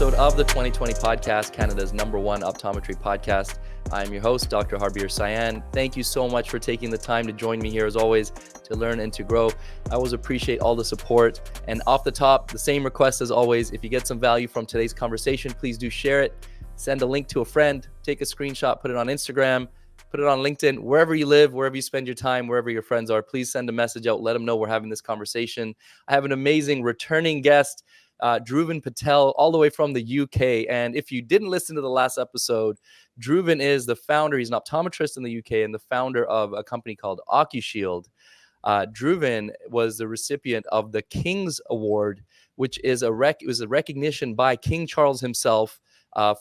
episode of the 2020 podcast, Canada's #1 optometry podcast. I'm your host, Dr. Harbir Sayan. Thank you so much for taking the time to join me here, as always, to learn and to grow. I always appreciate all the support. And off the top, the same request as always, if you get some value from today's conversation, please do share it. Send a link to a friend, take a screenshot, put it on Instagram, put it on LinkedIn, wherever you live, wherever you spend your time, wherever your friends are. Please send a message out. Let them know we're having this conversation. I have an amazing returning guest, Dhruvin Patel, all the way from the UK. And if you didn't listen to the last episode, Dhruvin is the founder. He's an optometrist in the UK and the founder of a company called Ocushield. Dhruvin was the recipient of the King's Award, which is a recognition by King Charles himself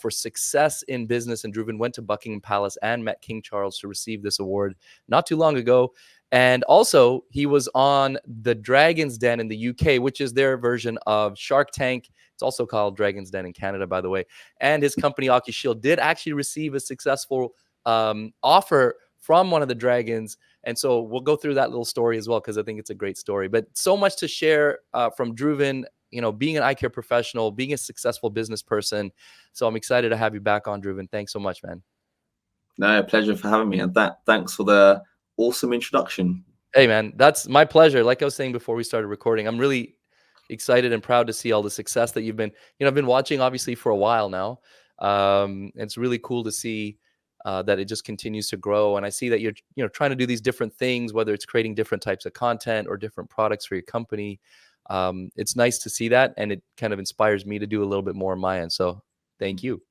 for success in business. And Dhruvin went to Buckingham Palace and met King Charles to receive this award not too long ago. And also, he was on the Dragon's Den in the UK, which is their version of Shark Tank. It's also called Dragon's Den in Canada, by the way. And his company, Ocushield, did actually receive a successful offer from one of the dragons. And so we'll go through that little story as well, because I think it's a great story. But so much to share from Dhruvin, you know, being an eye care professional, being a successful business person. So I'm excited to have you back on, Dhruvin. Thanks so much, man. No, pleasure for having me. And thanks for the awesome introduction. Hey, man, that's my pleasure. Like I was saying before we started recording, I'm really excited and proud to see all the success that you've been, I've been watching obviously for a while now. It's really cool to see that it just continues to grow. And I see that you're trying to do these different things, whether it's creating different types of content or different products for your company. It's nice to see that, and it kind of inspires me to do a little bit more on my end. So thank you.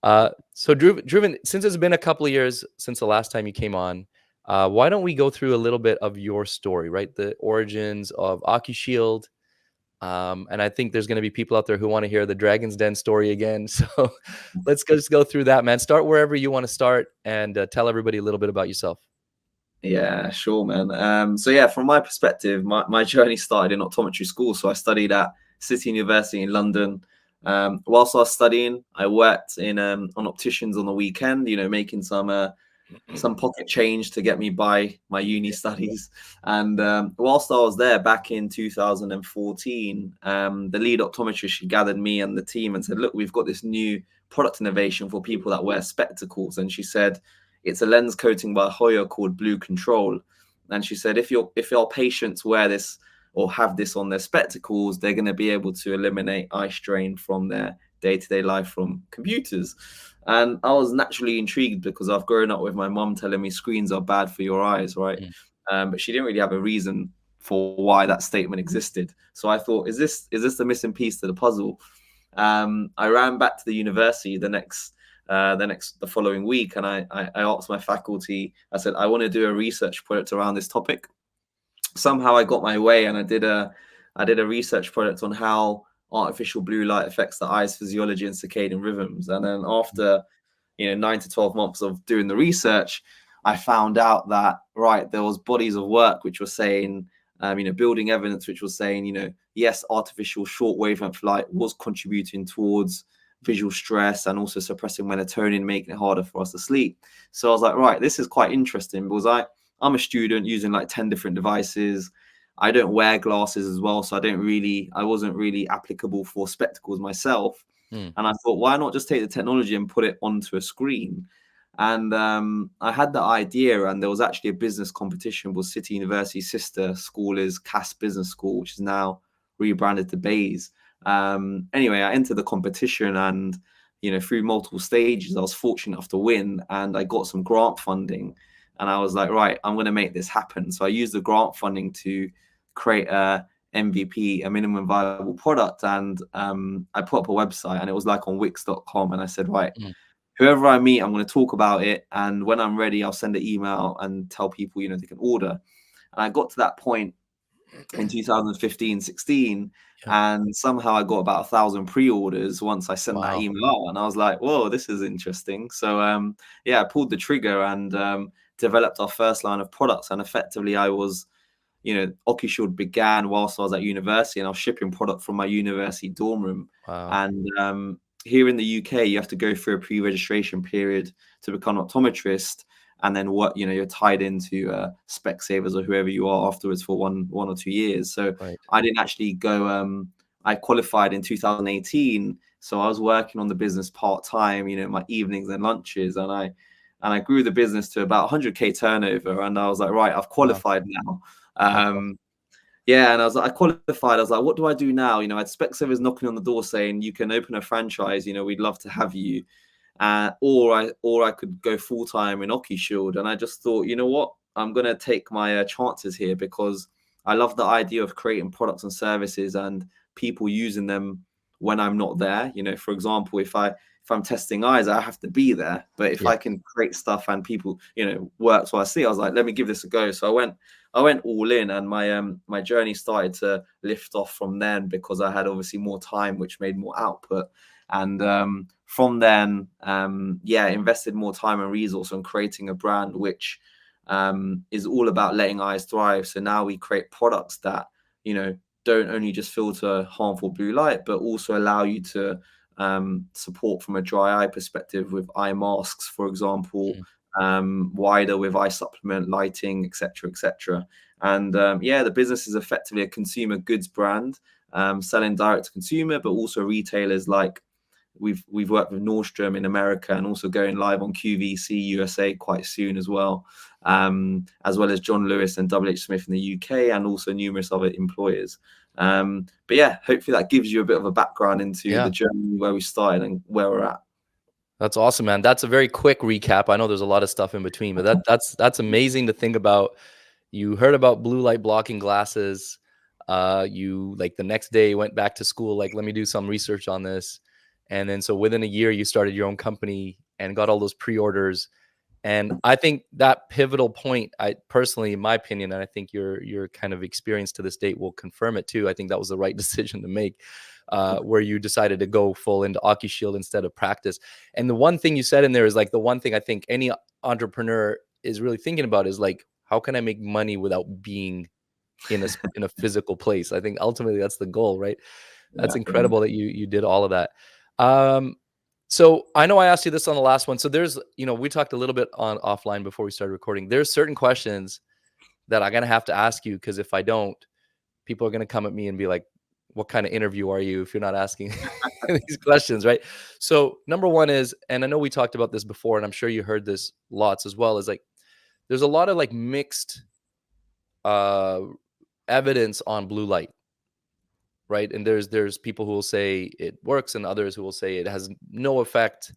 So Dhruvin, since it's been a couple of years since the last time you came on, why don't we go through a little bit of your story, right? The origins of Ocushield. And I think there's going to be people out there who want to hear the Dragon's Den story again. So let's just go through that, man. Start wherever you want to start and tell everybody a little bit about yourself. Yeah, sure, man. So yeah, from my perspective, my journey started in optometry school. So I studied at City University in London. Whilst I was studying, I worked in on opticians on the weekend, making some pocket change to get me by my uni studies. And whilst I was there back in 2014, the lead optometrist, she gathered me and the team and said, look, we've got this new product innovation for people that wear spectacles. And she said, it's a lens coating by Hoya called Blue Control. And she said, if your patients wear this or have this on their spectacles, they're going to be able to eliminate eye strain from their day-to-day life from computers. And I was naturally intrigued because I've grown up with my mum telling me screens are bad for your eyes, right? But she didn't really have a reason for why that statement existed. So I thought, is this the missing piece to the puzzle? I ran back to the university the following week, and I asked my faculty, I said, I want to do a research project around this topic. Somehow I got my way, and I did a research project on how artificial blue light affects the eye's physiology and circadian rhythms. And then after 9 to 12 months of doing the research, I found out that there was bodies of work which were saying, building evidence which was saying, yes, artificial short wavelength light was contributing towards visual stress and also suppressing melatonin, making it harder for us to sleep. So I was like, this is quite interesting, because I'm a student using like 10 different devices. I don't wear glasses as well, so I wasn't really applicable for spectacles myself. And I thought, why not just take the technology and put it onto a screen? And I had the idea, and there was actually a business competition with City University's sister school is Cass Business School, which is now rebranded to Bayes. Anyway, I entered the competition, and through multiple stages, I was fortunate enough to win, and I got some grant funding. And I was like, right, I'm going to make this happen. So I used the grant funding to create a MVP, a minimum viable product. And I put up a website, and it was like on Wix.com. And I said, right, whoever I meet, I'm going to talk about it. And when I'm ready, I'll send an email and tell people, they can order. And I got to that point in 2015, 16. And somehow I got about 1,000 pre-orders once I sent that email out. And I was like, whoa, this is interesting. So I pulled the trigger and developed our first line of products. And effectively I was, Ocushield began whilst I was at university, and I was shipping product from my university dorm room. And here in the UK, you have to go through a pre-registration period to become an optometrist. And then you're tied into Specsavers or whoever you are afterwards for one or 2 years. So I didn't actually go, I qualified in 2018 So I was working on the business part-time, my evenings and lunches, and I grew the business to about 100K turnover. And I was like, right, I've Wow. qualified now. That's awesome. Yeah, and I was like, I qualified. I was like, what do I do now? I had Specsavers knocking on the door saying, you can open a franchise. We'd love to have you. Or I could go full time in Ocushield. And I just thought, you know what? I'm gonna take my chances here, because I love the idea of creating products and services and people using them when I'm not there. For example, if I'm testing eyes, I have to be there. But if Yeah. I can create stuff and people, work, so I see, I was like, let me give this a go. So I went all in, and my journey started to lift off from then, because I had obviously more time, which made more output. And from then, invested more time and resource on creating a brand which is all about letting eyes thrive. So now we create products that don't only just filter harmful blue light, but also allow you to support from a dry eye perspective with eye masks, for example, wider with eye supplement, lighting, etc., etc. And the business is effectively a consumer goods brand, selling direct to consumer, but also retailers like we've worked with Nordstrom in America, and also going live on QVC USA quite soon as well as John Lewis and WH Smith in the UK, and also numerous other employers. But yeah, hopefully that gives you a bit of a background into the journey where we started and where we're at. That's awesome, man. That's a very quick recap. I know there's a lot of stuff in between, but that's amazing to think about. You heard about blue light blocking glasses. You like the next day went back to school, like, let me do some research on this. And then so within a year, you started your own company and got all those pre-orders. And I think that pivotal point, I personally, in my opinion, and I think your kind of experience to this date will confirm it too. I think that was the right decision to make, where you decided to go full into Ocushield instead of practice. And the one thing you said in there is like the one thing I think any entrepreneur is really thinking about is like, how can I make money without being in a physical place? I think ultimately that's the goal, right? That's incredible that you did all of that. So I know I asked you this on the last one. So there's, we talked a little bit on offline before we started recording. There's certain questions that I'm going to have to ask you, because if I don't, people are going to come at me and be like, what kind of interview are you if you're not asking these questions, right? So number one is, and I know we talked about this before, and I'm sure you heard this lots as well, is like, there's a lot of like mixed evidence on blue light, right? And there's people who will say it works, and others who will say it has no effect.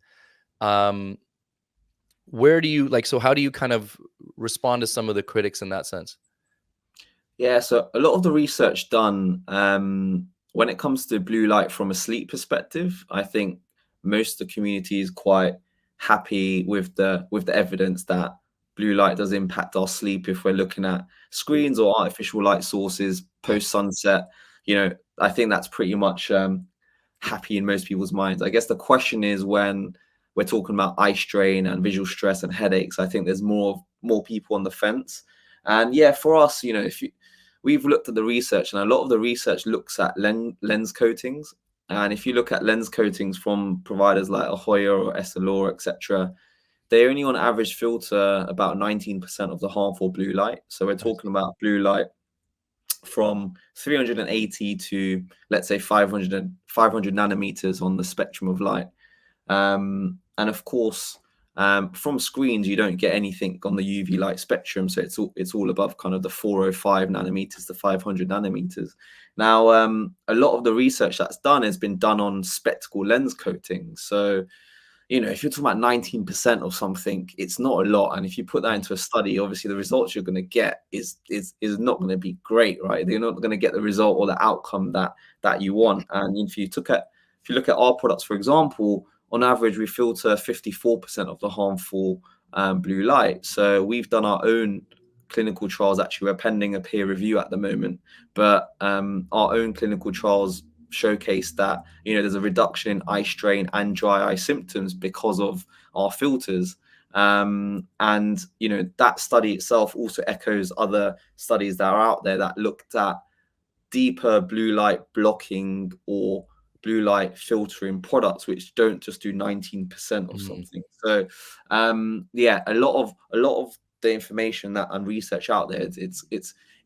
Where do you so how do you kind of respond to some of the critics in that sense? Yeah, so a lot of the research done when it comes to blue light from a sleep perspective, I think most of the community is quite happy with the evidence that blue light does impact our sleep if we're looking at screens or artificial light sources post sunset. I think that's pretty much happy in most people's minds. I guess the question is, when we're talking about eye strain and visual stress and headaches, I think there's more people on the fence. And yeah, for us, we've looked at the research, and a lot of the research looks at lens coatings. And if you look at lens coatings from providers like Ahoya or Essilor, etc., they only on average filter about 19% of the harmful blue light. So we're talking about blue light from 380 to, let's say, 500 nanometers on the spectrum of light. And of course, from screens, you don't get anything on the UV light spectrum. So it's all above kind of the 405 nanometers to 500 nanometers. Now, a lot of the research that's done has been done on spectacle lens coatings. So, if you're talking about 19% of something, it's not a lot. And if you put that into a study, obviously the results you're going to get is not going to be great, right? You're not going to get the result or the outcome that you want. And if you look at our products, for example, on average, we filter 54% of the harmful blue light. So we've done our own clinical trials. Actually, we're pending a peer review at the moment, but our own clinical trials showcase that there's a reduction in eye strain and dry eye symptoms because of our filters. And that study itself also echoes other studies that are out there that looked at deeper blue light blocking or blue light filtering products, which don't just do 19% or something. So a lot of the information that and research out there,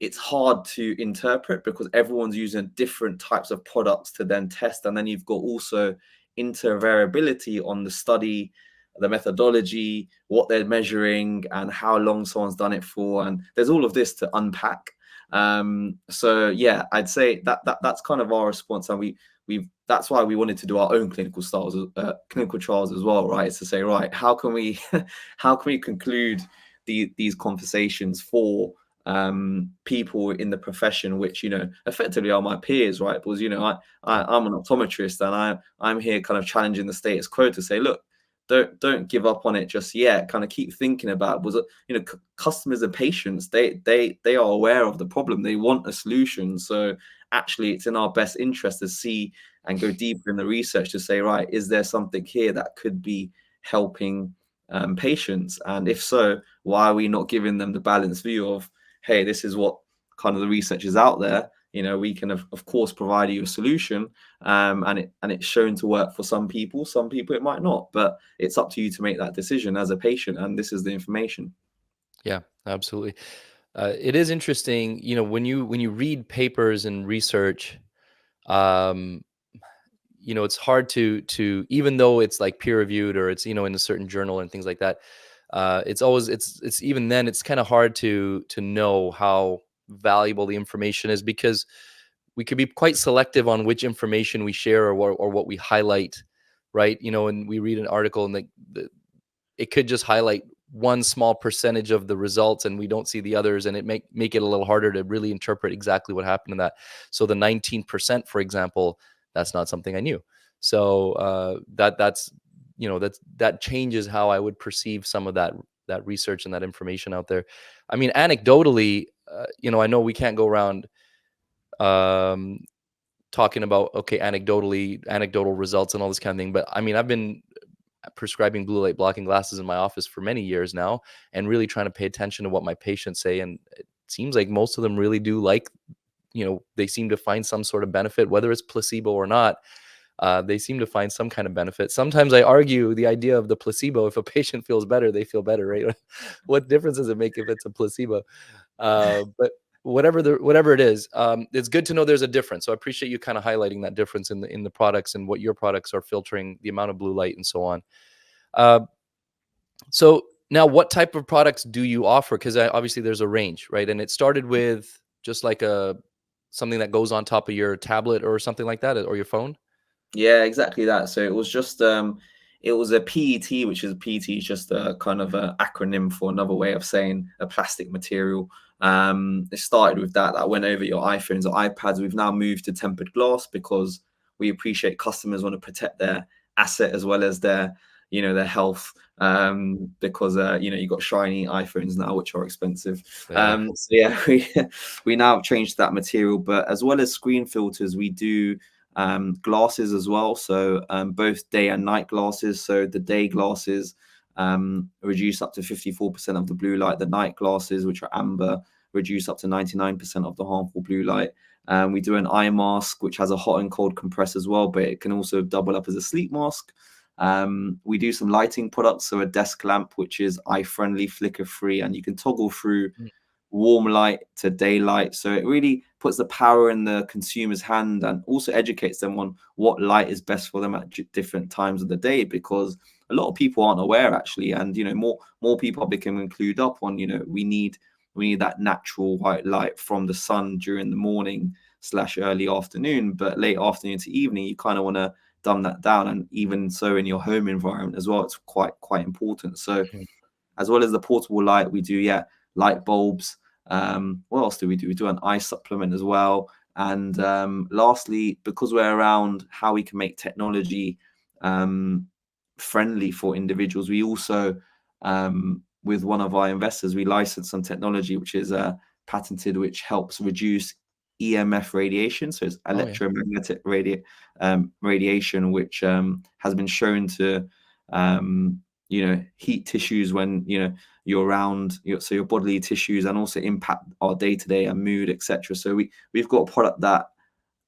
it's hard to interpret because everyone's using different types of products to then test. And then you've got also intervariability on the study, the methodology, what they're measuring, and how long someone's done it for. And there's all of this to unpack. So yeah, I'd say that's kind of our response, and we've that's why we wanted to do our own clinical trials as well, right? It's to say, right, how can we how can we conclude these conversations for people in the profession, which, you know, effectively are my peers, right? Because, you know, I'm an optometrist, and I'm here kind of challenging the status quo to say, look, don't give up on it just yet. Kind of keep thinking about, was it, you know, customers and patients, they are aware of the problem, they want a solution. So actually, it's in our best interest to see and go deeper in the research to say, right, is there something here that could be helping patients? And if so, why are we not giving them the balanced view of, hey, this is what kind of the research is out there. You know, we can of course provide you a solution, and it's shown to work for some people. Some people it might not, but it's up to you to make that decision as a patient. And this is the information. Yeah, absolutely. It is interesting, you know, when you read papers and research, um, you know, it's hard to even though it's like peer reviewed or it's, you know, in a certain journal and things like that. It's always it's even then it's kind of hard to know how valuable the information is, because we could be quite selective on which information we share or what we highlight, right? You know, and we read an article and it could just highlight one small percentage of the results and we don't see the others, and it make it a little harder to really interpret exactly what happened in that. So the 19%, for example, that's not something I knew. So that's you know that changes how I would perceive some of that research and that information out there. I mean, anecdotally, you know, I know we can't go around um, talking about, okay, anecdotal results and all this kind of thing, but I mean, I've been prescribing blue light blocking glasses in my office for many years now, and really trying to pay attention to what my patients say. And it seems like most of them really do like, you know, they seem to find some sort of benefit, whether it's placebo or not. They seem to find some kind of benefit. Sometimes I argue the idea of the placebo. If a patient feels better, they feel better, right? What difference does it make if it's a placebo? But whatever it is, it's good to know there's a difference. So I appreciate you kind of highlighting that difference in the products and what your products are filtering, the amount of blue light and so on. Uh, so now, what type of products do you offer? Because obviously there's a range, right? And it started with just like something that goes on top of your tablet or something like that, or your phone. Yeah, exactly that. So it was just it was a PET, which is PET is just a kind of an acronym for another way of saying a plastic material. It started with that went over your iPhones or iPads. We've now moved to tempered glass because we appreciate customers want to protect their asset as well as their, you know, their health. Because you know, you got shiny iPhones now, which are expensive. Yeah. So yeah, we now have changed that material. But as well as screen filters, we do glasses as well. So both day and night glasses. So the day glasses reduce up to 54% of the blue light. The night glasses, which are amber, reduce up to 99% of the harmful blue light. We do an eye mask, which has a hot and cold compress as well, but it can also double up as a sleep mask. We do some lighting products. So a desk lamp, which is eye friendly, flicker free, and you can toggle through warm light to daylight. So it really puts the power in the consumer's hand and also educates them on what light is best for them at different times of the day, because a lot of people aren't aware actually. And, you know, more people are becoming clued up on, you know, we need that natural white light from the sun during the morning / early afternoon, but late afternoon to evening, you kind of want to dumb that down. And even so in your home environment as well, it's quite important. So as well as the portable light, we do light bulbs. What else do? We do an eye supplement as well. And lastly, because we're around how we can make technology friendly for individuals, we also with one of our investors, we licensed some technology which is patented, which helps reduce EMF radiation. So it's electromagnetic radiation, which has been shown to you know, heat tissues when, you know, you're around so your bodily tissues, and also impact our day-to-day and mood, etc. So we've got a product that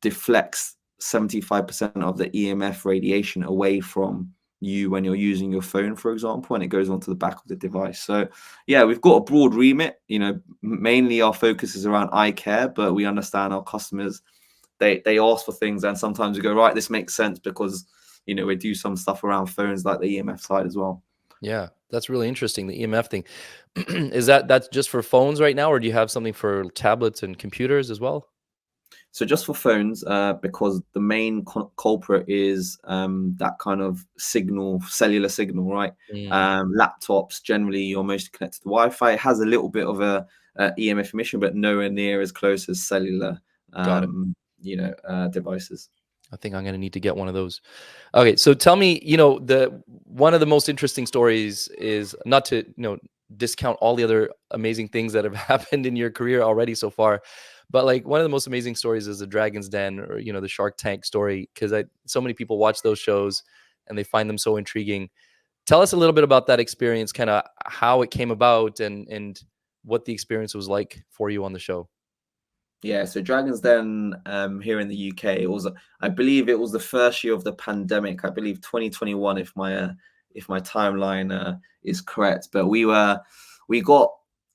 deflects 75% of the EMF radiation away from you when you're using your phone, for example, and it goes onto the back of the device. So yeah, we've got a broad remit. You know, mainly our focus is around eye care, but we understand our customers, they ask for things, and sometimes we go, right, this makes sense because we do some stuff around phones like the EMF side as well. Yeah, that's really interesting. The EMF thing. That's just for phones right now, or do you have something for tablets and computers as well? So just for phones, because the main culprit is that kind of signal, cellular signal, right? Mm, Laptops, generally, you're mostly connected to Wi-Fi. It has a little bit of a EMF emission, but nowhere near as close as cellular, got it. devices. I think I'm gonna need to get one of those. Okay, so tell me, the one of the most interesting stories is not to, discount all the other amazing things that have happened in your career already so far, but like one of the most amazing stories is the Dragon's Den or the Shark Tank story because so many people watch those shows and they find them so intriguing. Tell us a little bit about that experience, kind of how it came about and what the experience was like for you on the show. Yeah, so Dragon's Den here in the UK, I believe it was the first year of the pandemic. I believe 2021, if my timeline is correct. But we got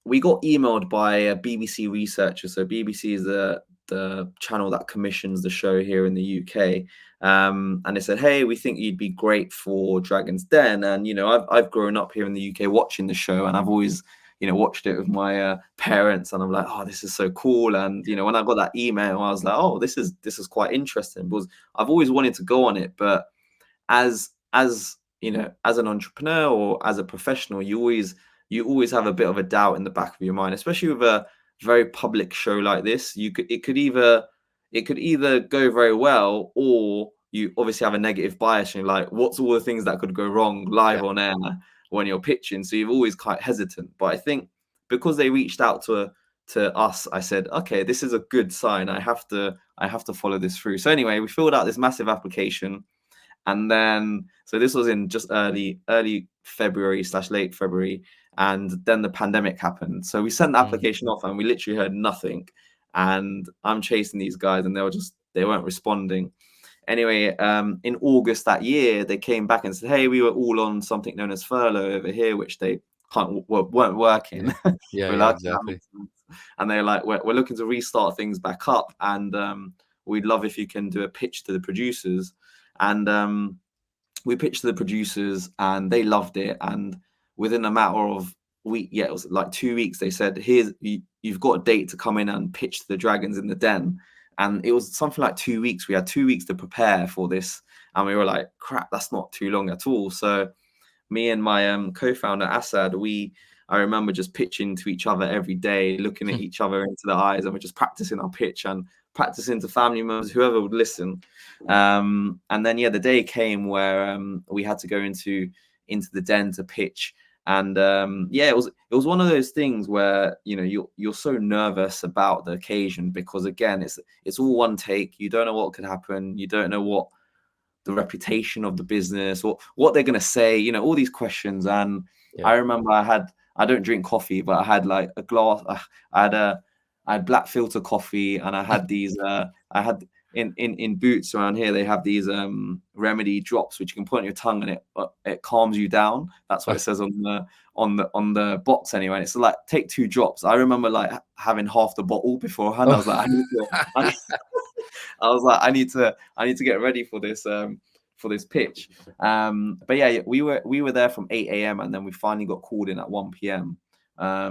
emailed by a BBC researcher. So BBC is the channel that commissions the show here in the UK. And they said, hey, we think you'd be great for Dragon's Den. And I've grown up here in the UK watching the show, and I've always watched it with my parents, and I'm like, oh, this is so cool. And when I got that email, I was like, oh, this is quite interesting, because I've always wanted to go on it, but as as an entrepreneur or as a professional, you always have a bit of a doubt in the back of your mind, especially with a very public show like this. It could either go very well, or you obviously have a negative bias, and you're like, what's all the things that could go wrong live on air when you're pitching? So you're always quite hesitant. But I think because they reached out to us, I said, okay, this is a good sign. I have to follow this through. So anyway, we filled out this massive application, and then so this was in just early February / late February, and then the pandemic happened. So we sent the Mm, application off, and we literally heard nothing. And I'm chasing these guys, and they weren't responding. Anyway, in August that year, they came back and said, hey, we were all on something known as furlough over here, which they weren't working. yeah, yeah, We're yeah, like, exactly. and they're like, we're looking to restart things back up, and we'd love if you can do a pitch to the producers. And we pitched to the producers, and they loved it. And within a matter of it was like 2 weeks, they said, you've got a date to come in and pitch to the Dragons in the Den. And it was something like 2 weeks. We had 2 weeks to prepare for this, and we were like, crap, that's not too long at all. So me and my co-founder Assad, I remember just pitching to each other every day, looking at each other into the eyes, and we're just practicing our pitch and practicing to family members, whoever would listen. And then the day came where we had to go into the den to pitch. And it was one of those things where you're so nervous about the occasion, because again, it's all one take. You don't know what could happen. You don't know what the reputation of the business or what they're going to say, all these questions. And Yeah. I remember I don't drink coffee, but I had like a glass, I had black filter coffee, and I had these, I had in Boots around here, they have these remedy drops, which you can put on your tongue, and it calms you down. That's what it says on the box anyway. And it's like, take 2 drops. I remember like having half the bottle beforehand. I was like, I need to get ready for this pitch. But yeah, we were there from 8 a.m. and then we finally got called in at 1 p.m.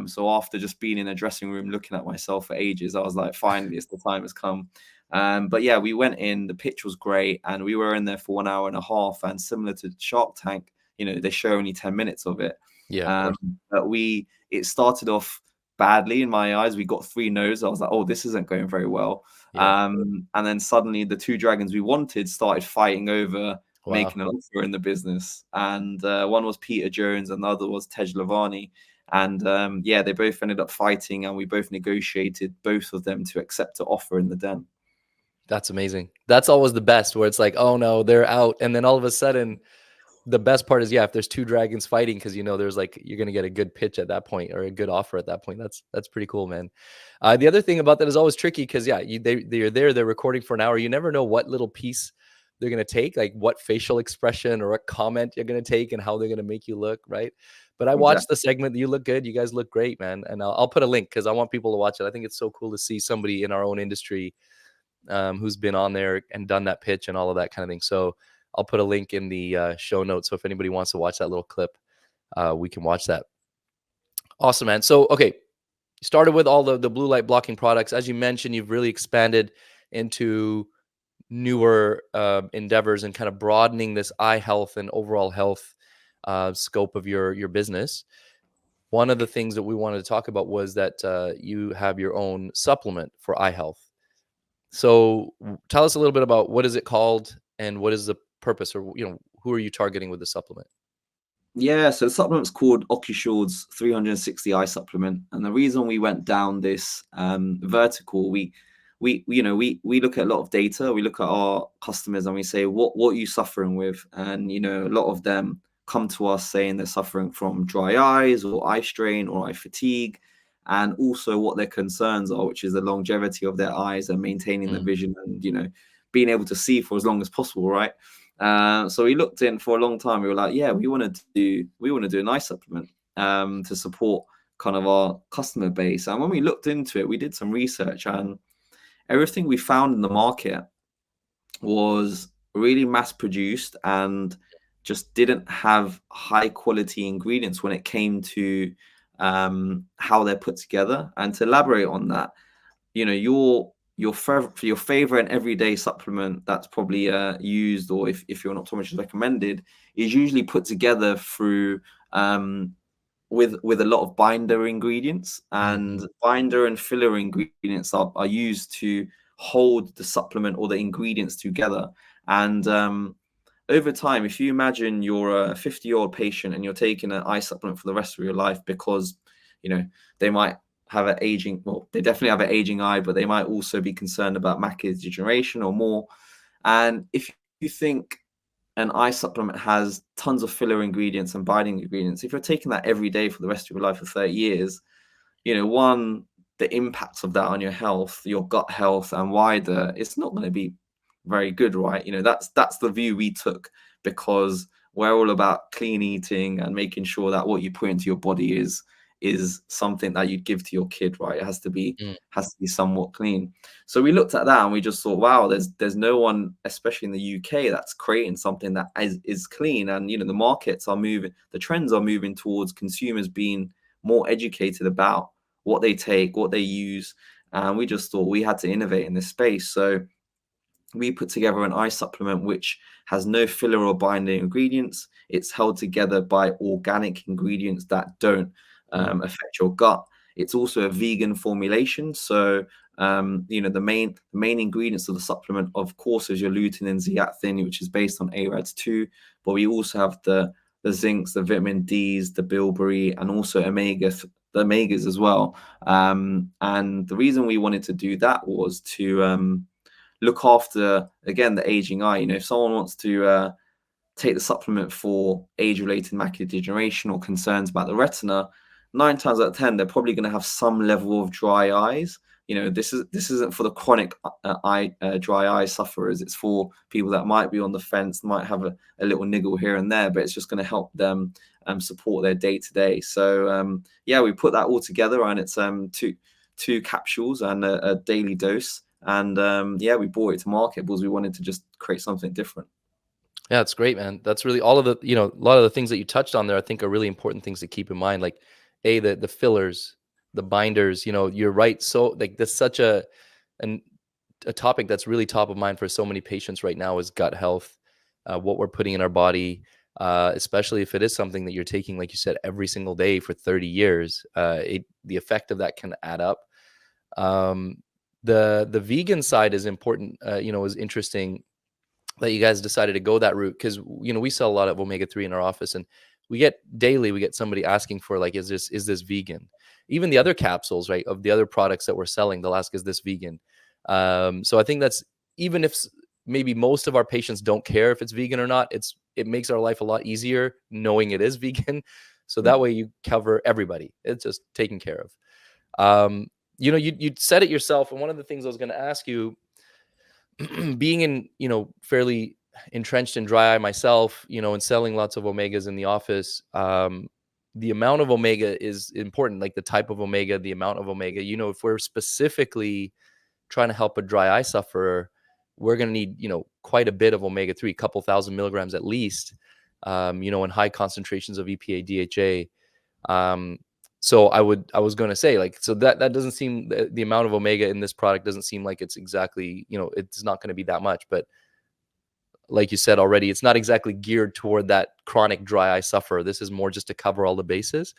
So after just being in a dressing room looking at myself for ages, I was like, finally, the time has come. But yeah, we went in, the pitch was great, and we were in there for 1 hour and a half. And similar to Shark Tank, they show only 10 minutes of it. Yeah. But it started off badly in my eyes. We got 3 no's. I was like, oh, this isn't going very well. Yeah. And then suddenly the 2 dragons we wanted started fighting over Wow. making an offer in the business. And one was Peter Jones and the other was Tej Lavani. And they both ended up fighting, and we both negotiated both of them to accept an offer in the den. That's amazing. That's always the best, where it's like, oh no, they're out. And then all of a sudden, the best part is, if there's 2 dragons fighting, because there's like, you're gonna get a good pitch at that point, or a good offer at that point. That's pretty cool, man. The other thing about that is always tricky, because they're there, they're recording for an hour. You never know what little piece they're gonna take, like what facial expression or a comment you're gonna take, and how they're gonna make you look, right? But I watched the segment. You look good. You guys look great, man. And I'll put a link, because I want people to watch it. I think it's so cool to see somebody in our own industry who's been on there and done that pitch and all of that kind of thing. So I'll put a link in the show notes. So if anybody wants to watch that little clip, we can watch that. Awesome, man. So, okay, you started with all the blue light blocking products. As you mentioned, you've really expanded into newer endeavors and kind of broadening this eye health and overall health scope of your business. One of the things that we wanted to talk about was that you have your own supplement for eye health. So tell us a little bit about what is it called and what is the purpose, or who are you targeting with the supplement? Yeah, so the supplement's called Ocushield's 360 eye supplement, and the reason we went down this vertical, we look at a lot of data. We look at our customers and we say, what are you suffering with? And a lot of them come to us saying they're suffering from dry eyes or eye strain or eye fatigue, and also what their concerns are, which is the longevity of their eyes and maintaining the vision and being able to see for as long as possible, right? So we looked in for a long time. We were like, yeah, we want to do an eye supplement to support kind of our customer base. And when we looked into it, we did some research, and everything we found in the market was really mass produced and just didn't have high quality ingredients when it came to how they're put together. And to elaborate on that, your favorite everyday supplement that's probably used, or if you're an optometrist recommended, is usually put together through with a lot of binder ingredients, and binder and filler ingredients are used to hold the supplement or the ingredients together. And over time, if you imagine you're a 50-year-old patient and you're taking an eye supplement for the rest of your life because they might have an aging, well, they definitely have an aging eye, but they might also be concerned about macular degeneration or more. And if you think an eye supplement has tons of filler ingredients and binding ingredients, if you're taking that every day for the rest of your life for 30 years, one, the impacts of that on your health, your gut health, and wider, it's not going to be very good, right? That's the view we took, because we're all about clean eating and making sure that what you put into your body is something that you'd give to your kid, right? It has to be somewhat clean. So we looked at that and we just thought, wow, there's no one, especially in the UK, that's creating something that is clean. And the markets are moving, the trends are moving towards consumers being more educated about what they take, what they use. And we just thought we had to innovate in this space. So we put together an eye supplement which has no filler or binding ingredients. It's held together by organic ingredients that don't affect your gut. It's also a vegan formulation. So, the main ingredients of the supplement, of course, is your lutein and zeaxanthin, which is based on AREDS2. But we also have the zincs, the vitamin Ds, the bilberry, and also the omegas as well. And the reason we wanted to do that was to look after, again, the aging eye. If someone wants to take the supplement for age-related macular degeneration or concerns about the retina, 9 times out of 10, they're probably going to have some level of dry eyes. This isn't for the chronic dry eye sufferers. It's for people that might be on the fence, might have a little niggle here and there, but it's just going to help them support their day-to-day. So we put that all together, and it's two capsules and a daily dose. And we brought it to market because we wanted to just create something different. Yeah, that's great, man. That's really all of the, a lot of the things that you touched on there, I think are really important things to keep in mind. Like, the fillers, the binders, you're right. So like that's such a topic that's really top of mind for so many patients right now is gut health, what we're putting in our body, especially if it is something that you're taking, like you said, every single day for 30 years, the effect of that can add up. The vegan side is important, is interesting that you guys decided to go that route, because we sell a lot of omega-3 in our office, and we get somebody asking for, like, is this vegan? Even the other capsules, right, of the other products that we're selling, they'll ask, is this vegan? So I think that's, even if maybe most of our patients don't care if it's vegan or not, it makes our life a lot easier knowing it is vegan. So that way you cover everybody. It's just taken care of. You said it yourself, and one of the things I was going to ask you, being in, fairly entrenched in dry eye myself, and selling lots of omegas in the office, the amount of omega is important, like the type of omega, the amount of omega. If we're specifically trying to help a dry eye sufferer, we're going to need, quite a bit of omega-3, a couple thousand milligrams at least, in high concentrations of EPA, DHA. So I was going to say, like, so that doesn't seem, the amount of omega in this product doesn't seem like it's exactly, it's not going to be that much, but like you said already, it's not exactly geared toward that chronic dry eye sufferer. This is more just to cover all the bases.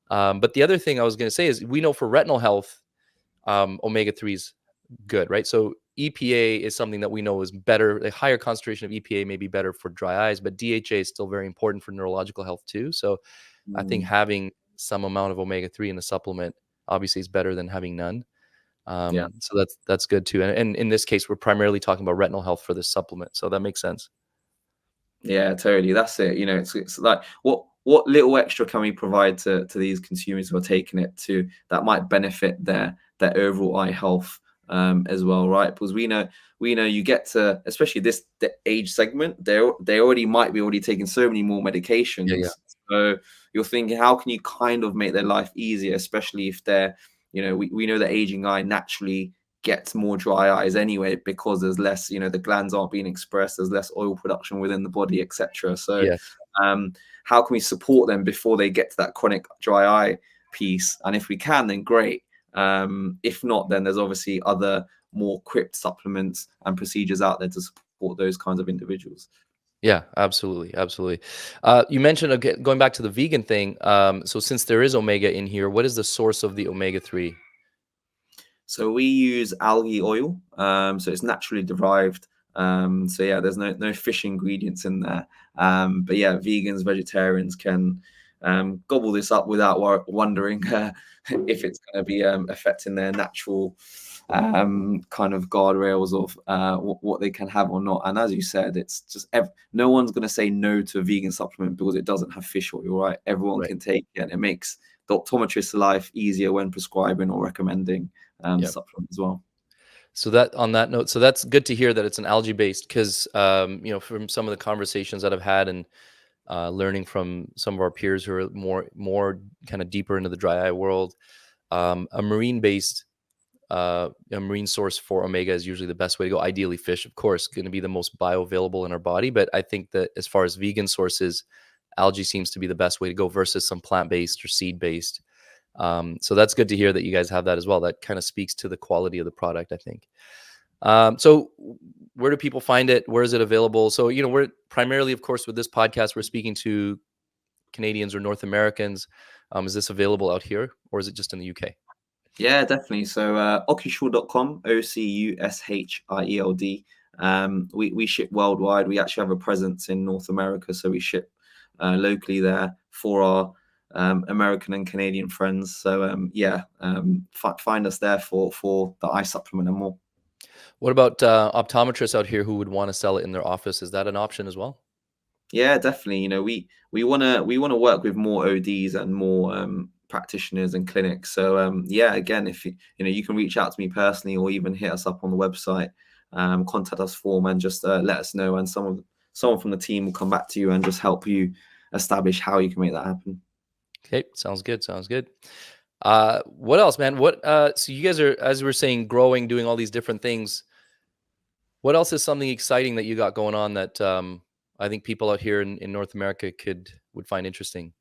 But the other thing I was going to say is, we know for retinal health, omega-3 is good, right? So EPA is something that we know is better. A higher concentration of EPA may be better for dry eyes, but DHA is still very important for neurological health too. So I think having some amount of omega-3 in the supplement obviously is better than having none. So that's good too. And in this case, we're primarily talking about retinal health for this supplement. So that makes sense. Yeah, totally. That's it. It's like, what little extra can we provide to these consumers who are taking it to that might benefit their overall eye health as well, right? Because we know you get to, especially the age segment, they already might be already taking so many more medications. Yeah. So you're thinking, how can you kind of make their life easier, especially if they're, we know the aging eye naturally gets more dry eyes anyway, because there's less, the glands aren't being expressed, there's less oil production within the body, etc. So Yes. How can we support them before they get to that chronic dry eye piece? And if we can, then great. If not, then there's obviously other more equipped supplements and procedures out there to support those kinds of individuals. Yeah, absolutely. You mentioned, again, going back to the vegan thing. So since there is omega in here, what is the source of the omega-3? So we use algae oil. So it's naturally derived. So yeah, there's no fish ingredients in there. But yeah, vegans, vegetarians can gobble this up without wondering if it's going to be affecting their natural kind of guardrails of what they can have or not. And as you said, it's just no one's going to say no to a vegan supplement because it doesn't have fish oil, right? Everyone can take it, and it makes the optometrist's life easier when prescribing or recommending supplement as well. So on that note, so that's good to hear that it's an algae based, because from some of the conversations that I've had and learning from some of our peers who are more kind of deeper into the dry eye world, a marine source for omega is usually the best way to go. Ideally, fish, of course, going to be the most bioavailable in our body, but I think that as far as vegan sources, algae seems to be the best way to go versus some plant-based or seed-based. So that's good to hear that you guys have that as well. That kind of speaks to the quality of the product, I think. So where do people find it? Where is it available? So, we're primarily, of course, with this podcast, we're speaking to Canadians or North Americans. Is this available out here, or is it just in the UK? Yeah, definitely. So Ocushield.com, Ocushield. We ship worldwide. We actually have a presence in North America, so we ship locally there for our American and Canadian friends. So find us there for the eye supplement and more. What about optometrists out here who would want to sell it in their office? Is that an option as well? Yeah, definitely. We want to work with more ODs and more practitioners and clinics. So again, if you can reach out to me personally, or even hit us up on the website, contact us form, and just let us know, and someone from the team will come back to you and just help you establish how you can make that happen. Okay, sounds good. What else, man? So you guys are, as we were saying, growing, doing all these different things. What else is something exciting that you got going on that I think people out here in North America would find interesting?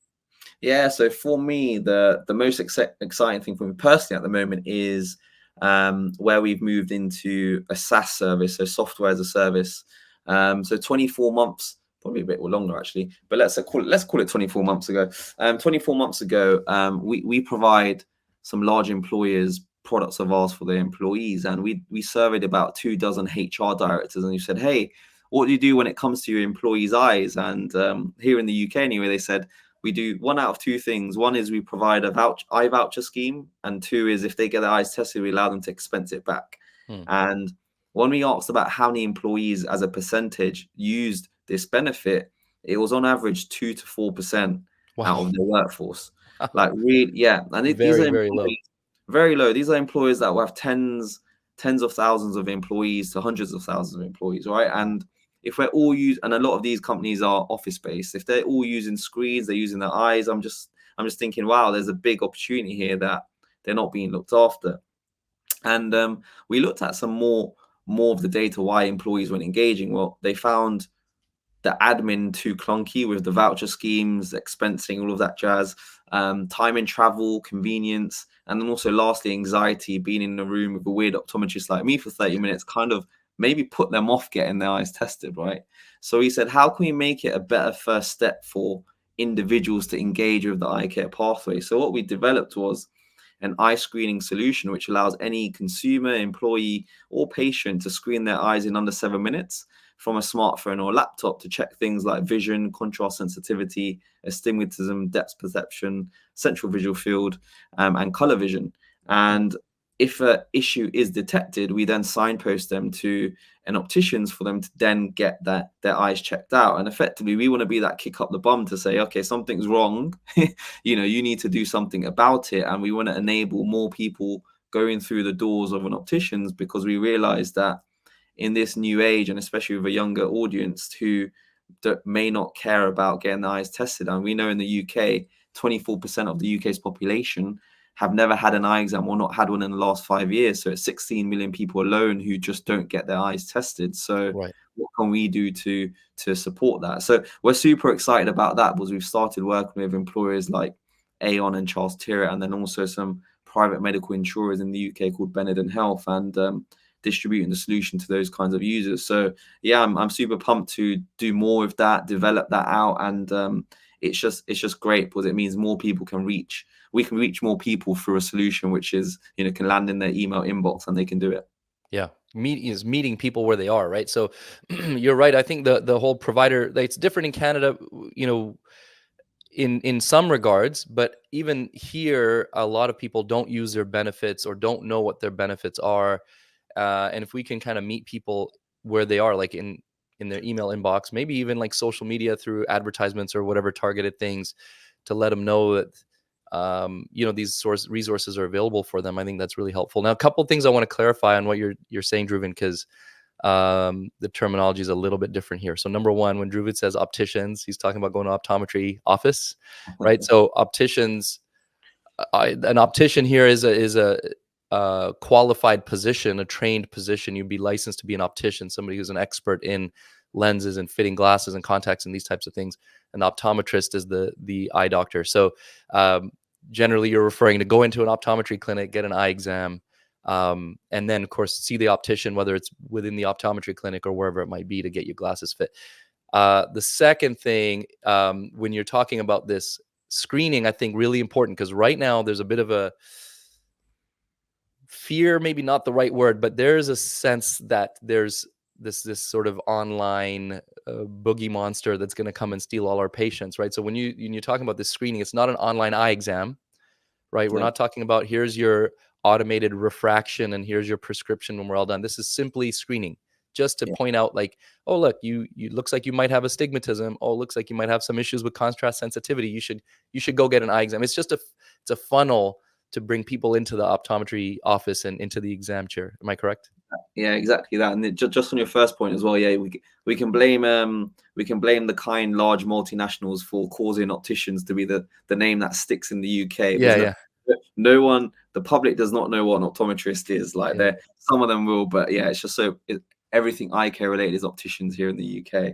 Yeah, so for me, the most exciting thing for me personally at the moment is where we've moved into a SaaS service, so software as a service. So 24 months, probably a bit longer actually, but let's call it 24 months ago. 24 months ago, we provide some large employers products of ours for their employees, and we surveyed about 24 HR directors, and we said, hey, what do you do when it comes to your employees' eyes? And here in the UK anyway, they said, we do one out of two things. One is we provide eye voucher scheme, and two is if they get their eyes tested, we allow them to expense it back. And when we asked about how many employees as a percentage used this benefit, it was on average 2 to 4% out of their workforce. Like really, yeah. And these are very low. Very low. These are employers that will have tens of thousands of employees to hundreds of thousands of employees, right? And if we're all and a lot of these companies are office based, if they're all using screens, they're using their eyes, I'm just thinking, wow, there's a big opportunity here that they're not being looked after. And we looked at some more more of the data why employees weren't engaging. Well, they found the admin too clunky with the voucher schemes, expensing, all of that jazz, time in travel, convenience, and then also lastly, anxiety. Being in a room with a weird optometrist like me for 30 minutes kind of maybe put them off getting their eyes tested, right? So he said, how can we make it a better first step for individuals to engage with the eye care pathway? So what we developed was an eye screening solution, which allows any consumer, employee, or patient to screen their eyes in under 7 minutes from a smartphone or laptop to check things like vision, contrast sensitivity, astigmatism, depth perception, central visual field, and color vision. And if an issue is detected, we then signpost them to an optician's for them to then get their eyes checked out. And effectively, we want to be that kick up the bum to say, okay, something's wrong. You know, you need to do something about it. And we want to enable more people going through the doors of an optician's, because we realize that in this new age, and especially with a younger audience who may not care about getting their eyes tested. And we know in the UK, 24% of the UK's population have never had an eye exam or not had one in the last 5 years. So it's 16 million people alone who just don't get their eyes tested. So what can we do to support that? So we're super excited about that, because we've started working with employers like Aon and Charles Tyrwhitt, and then also some private medical insurers in the UK called Benedon Health, and distributing the solution to those kinds of users. So yeah, I'm super pumped to do more with that, develop that out, and it's just great, because it means more people can reach. We can reach more people through a solution which is, you know, can land in their email inbox and they can do it. Yeah, meeting people where they are, right? So you're right. I think the whole provider, it's different in Canada, you know, in some regards, but even here, a lot of people don't use their benefits or don't know what their benefits are. And if we can kind of meet people where they are, like in their email inbox, maybe even like social media through advertisements or whatever targeted things, to let them know that you know, these resources are available for them. I think that's really helpful. Now, a couple of things I want to clarify on what you're saying, Dhruvin, because the terminology is a little bit different here. So number one, when Dhruvin says opticians, he's talking about going to optometry office, right? So opticians, an optician here is a qualified position, a trained position. You'd be licensed to be an optician, somebody who's an expert in lenses and fitting glasses and contacts and these types of things. An optometrist is the eye doctor. So generally, you're referring to go into an optometry clinic, get an eye exam, and then, of course, see the optician, whether it's within the optometry clinic or wherever it might be, to get your glasses fit. The second thing, when you're talking about this screening, I think really important, because right now there's a bit of a fear, maybe not the right word, but there's a sense that there's this sort of online boogie monster that's going to come and steal all our patients, right? So when you're talking about this screening, it's not an online eye exam, right? We're not talking about here's your automated refraction and here's your prescription when we're all done. This is simply screening, just to point out, like, oh, look, you looks like you might have astigmatism. Oh, looks like you might have some issues with contrast sensitivity. You should go get an eye exam. It's just it's a funnel to bring people into the optometry office and into the exam chair. Am I correct? Yeah, exactly that. And just on your first point as well, yeah, we can blame the kind large multinationals for causing opticians to be the name that sticks in the UK. No one, the public does not know what an optometrist is. Like, some of them will, but yeah, it's just everything eye care related is opticians here in the UK.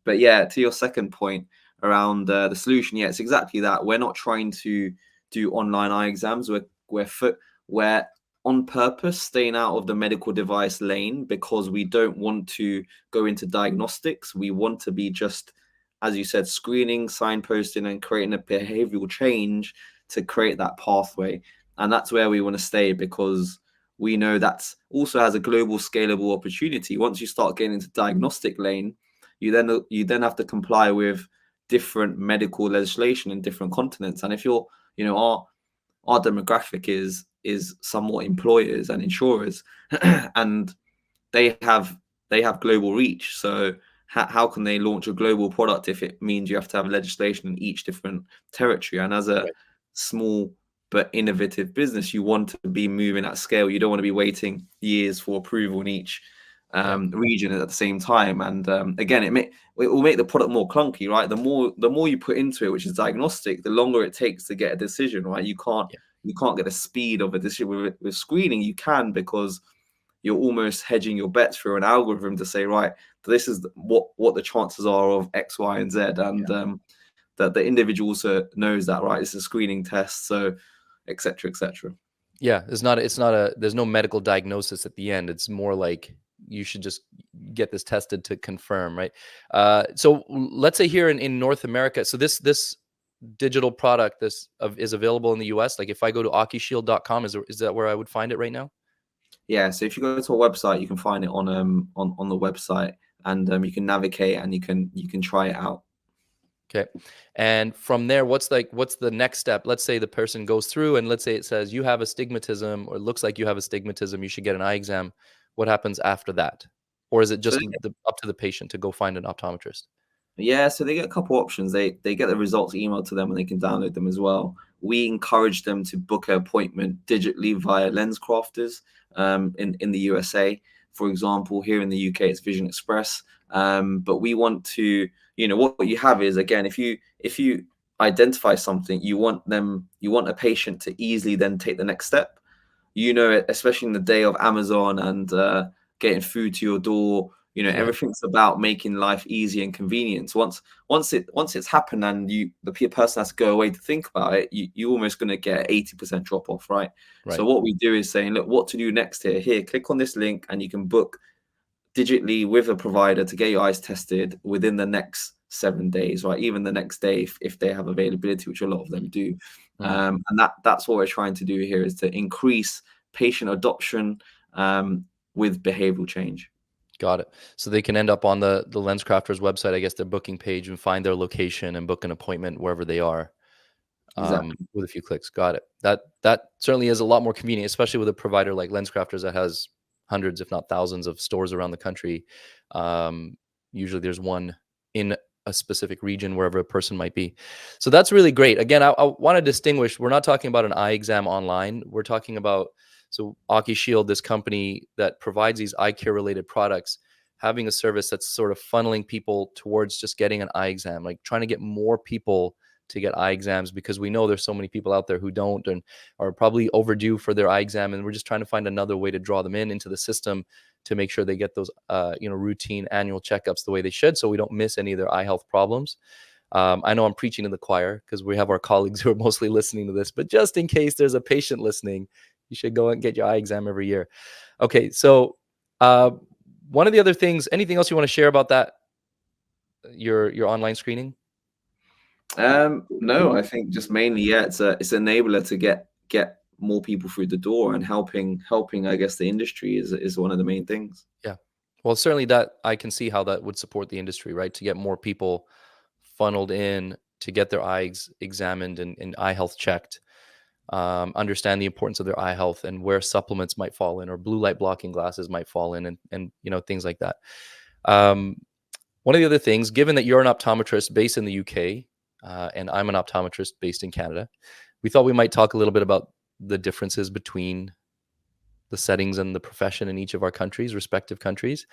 But yeah, to your second point around the solution, yeah, it's exactly that. We're not trying to do online eye exams. We're on purpose staying out of the medical device lane, because we don't want to go into diagnostics. We want to be just, as you said, screening, signposting, and creating a behavioral change to create that pathway. And that's where we want to stay, because we know that's also has a global scalable opportunity. Once you start getting into diagnostic lane, you then have to comply with different medical legislation in different continents. And if you're, you know, our demographic is somewhat employers and insurers, and they have global reach. So how can they launch a global product if it means you have to have legislation in each different territory? And as a small but innovative business, you want to be moving at scale. You don't want to be waiting years for approval in each region at the same time. And again, it will make the product more clunky, right? The more you put into it, which is diagnostic, the longer it takes to get a decision, right? You can't get the speed of a decision with screening. You can, because you're almost hedging your bets through an algorithm to say, right, this is what the chances are of X, Y, and Z, and that the individual also knows that, right? It's a screening test, so etc. etc. Yeah, there's no medical diagnosis at the end. It's more like you should just get this tested to confirm, right? So let's say here in North America, so this digital product is available in the US. Like if I go to Ocushield.com, is that where I would find it right now? Yeah, so if you go to our website, you can find it on the website, and you can navigate and you can try it out. Okay. And from there, what's the next step? Let's say the person goes through and let's say it says you have astigmatism, or it looks like you have astigmatism, you should get an eye exam. What happens after that? Or is it So just up to the patient to go find an optometrist? yeah, so they get a couple options. They get the results emailed to them and they can download them as well. We encourage them to book an appointment digitally via lens crafters in the USA. For example, here in the UK, it's Vision Express. But we want to, what you have is, again, if you identify something, you want a patient to easily then take the next step. Especially in the day of Amazon and getting food to your door. Everything's about making life easy and convenient. Once it's happened and the person has to go away to think about it, you're almost going to get 80% drop off, right? So what we do is saying, look, what to do next here. Click on this link and you can book digitally with a provider to get your eyes tested within the next 7 days, right? Even the next day if they have availability, which a lot of them do. And that's what we're trying to do here, is to increase patient adoption with behavioral change. Got it. So they can end up on the LensCrafters website, I guess, their booking page, and find their location and book an appointment wherever they are. Exactly. With a few clicks. Got it. That certainly is a lot more convenient, especially with a provider like LensCrafters that has hundreds, if not thousands, of stores around the country. Usually there's one in a specific region wherever a person might be. So that's really great. Again, I want to distinguish, we're not talking about an eye exam online. We're talking about, so Ocushield, this company that provides these eye care related products, having a service that's sort of funneling people towards just getting an eye exam, like trying to get more people to get eye exams, because we know there's so many people out there who don't and are probably overdue for their eye exam, and we're just trying to find another way to draw them into the system to make sure they get those routine annual checkups the way they should, so we don't miss any of their eye health problems. I know I'm preaching to the choir because we have our colleagues who are mostly listening to this, but just in case there's a patient listening, you should go and get your eye exam every year. Okay, so one of the other things, anything else you want to share about that, your online screening? No, I think just mainly, it's an enabler to get more people through the door, and helping, I guess, the industry is one of the main things. Yeah. Well, certainly that I can see how that would support the industry, right? To get more people funneled in to get their eyes examined and eye health checked, understand the importance of their eye health and where supplements might fall in, or blue light blocking glasses might fall in, and things like that. One of the other things, given that you're an optometrist based in the UK, and I'm an optometrist based in Canada, we thought we might talk a little bit about the differences between the settings and the profession in each of our countries, respective countries.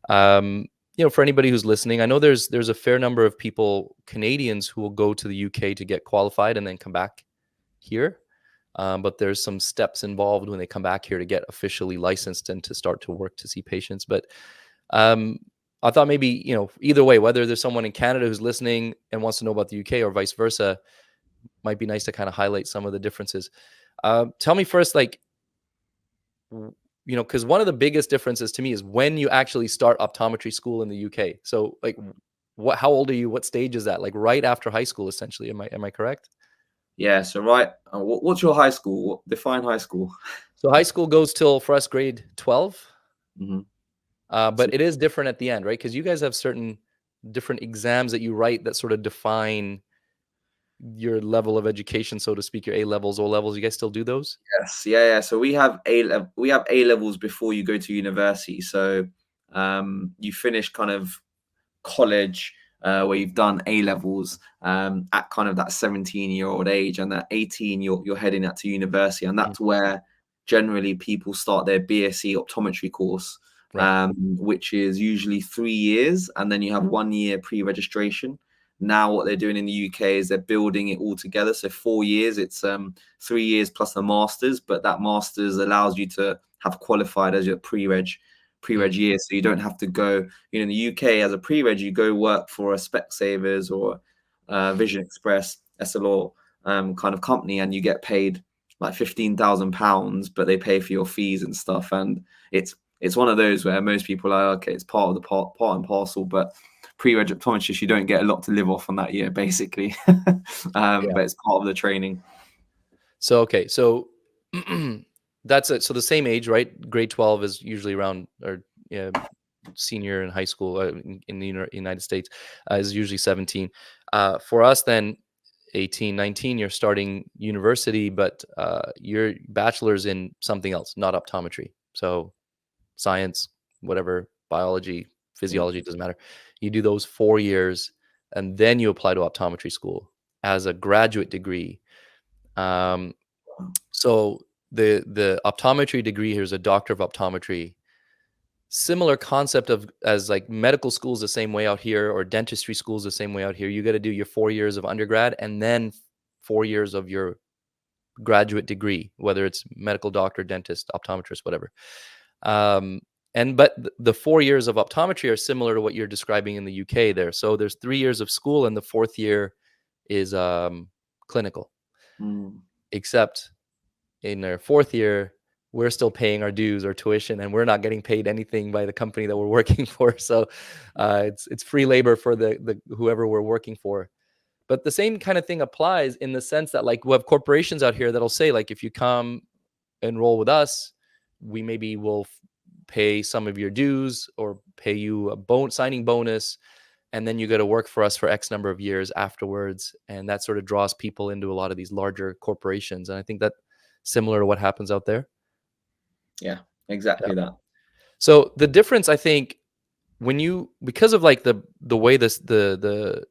For anybody who's listening, I know there's a fair number of people, Canadians, who will go to the UK to get qualified and then come back here. But there's some steps involved when they come back here to get officially licensed and to start to work to see patients. But I thought maybe, either way, whether there's someone in Canada who's listening and wants to know about the UK or vice versa, might be nice to kind of highlight some of the differences. Tell me first, because one of the biggest differences to me is when you actually start optometry school in the UK. So how old are you? What stage is that? Like right after high school, essentially. Am I correct? Yeah. So right. What's your high school? Define high school. So high school goes till, for us, grade 12. Mm-hmm. But it is different at the end, right? Because you guys have certain different exams that you write that sort of define your level of education, so to speak, your A levels, O levels. You guys still do those? Yes. Yeah. So we have A levels before you go to university. So you finish kind of college where you've done A levels at kind of that 17-year-old age, and at 18 you're heading out to university, and that's where generally people start their BSc optometry course, which is usually 3 years, and then you have 1 year pre-registration. Now what they're doing in the UK is they're building it all together. So 4 years, it's 3 years plus a master's, but that master's allows you to have qualified as your pre-reg year, so you don't have to go. In the UK as a pre-reg, you go work for a Specsavers or Vision Express SLR kind of company, and you get paid like £15,000, but they pay for your fees and stuff. And it's one of those where most people are okay, it's part of the part and parcel, but pre-reg optometrist, you don't get a lot to live off on that year, basically. But it's part of the training. So okay, so that's it. So the same age, right? Grade 12 is usually around, or senior in high school in the United States is usually 17. For us, then 18, 19, you're starting university, but your bachelor's in something else, not optometry. So science, whatever, biology, physiology, doesn't matter. You do those 4 years, and then you apply to optometry school as a graduate degree. So the optometry degree here is a doctor of optometry. Similar concept of as like medical schools the same way out here, or dentistry schools the same way out here. You got to do your 4 years of undergrad and then 4 years of your graduate degree, whether it's medical doctor, dentist, optometrist, whatever. But the 4 years of optometry are similar to what you're describing in the UK there. So there's 3 years of school, and the fourth year is clinical. Except in our fourth year, we're still paying our dues or tuition, and we're not getting paid anything by the company that we're working for. So it's free labor for the whoever we're working for. But the same kind of thing applies in the sense that, like, we have corporations out here that'll say, like, if you come enroll with us, we maybe will pay some of your dues or pay you a signing bonus, and then you got to work for us for X number of years afterwards. And that sort of draws people into a lot of these larger corporations. And I think that similar to what happens out there. Yeah, exactly that. So the difference, I think, because of like the way the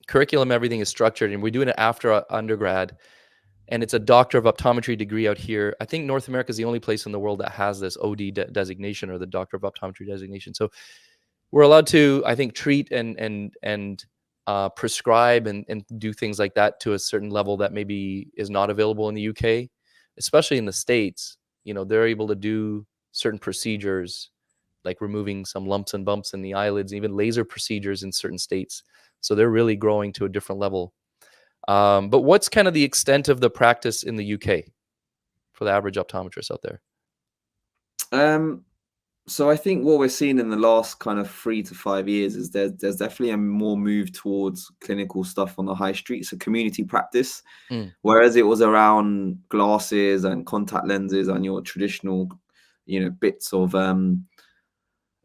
curriculum, everything is structured, and we're doing it after undergrad, and it's a doctor of optometry degree out here. I think North America is the only place in the world that has this OD designation, or the doctor of optometry designation. So we're allowed to, I think, treat and prescribe and do things like that to a certain level that maybe is not available in the UK, especially in the States. They're able to do certain procedures, like removing some lumps and bumps in the eyelids, even laser procedures in certain states. So they're really growing to a different level. But what's kind of the extent of the practice in the UK for the average optometrist out there? So I think what we're seeing in the last kind of 3 to 5 years is there's definitely a more move towards clinical stuff on the high street, so community practice. Whereas it was around glasses and contact lenses and your traditional, bits of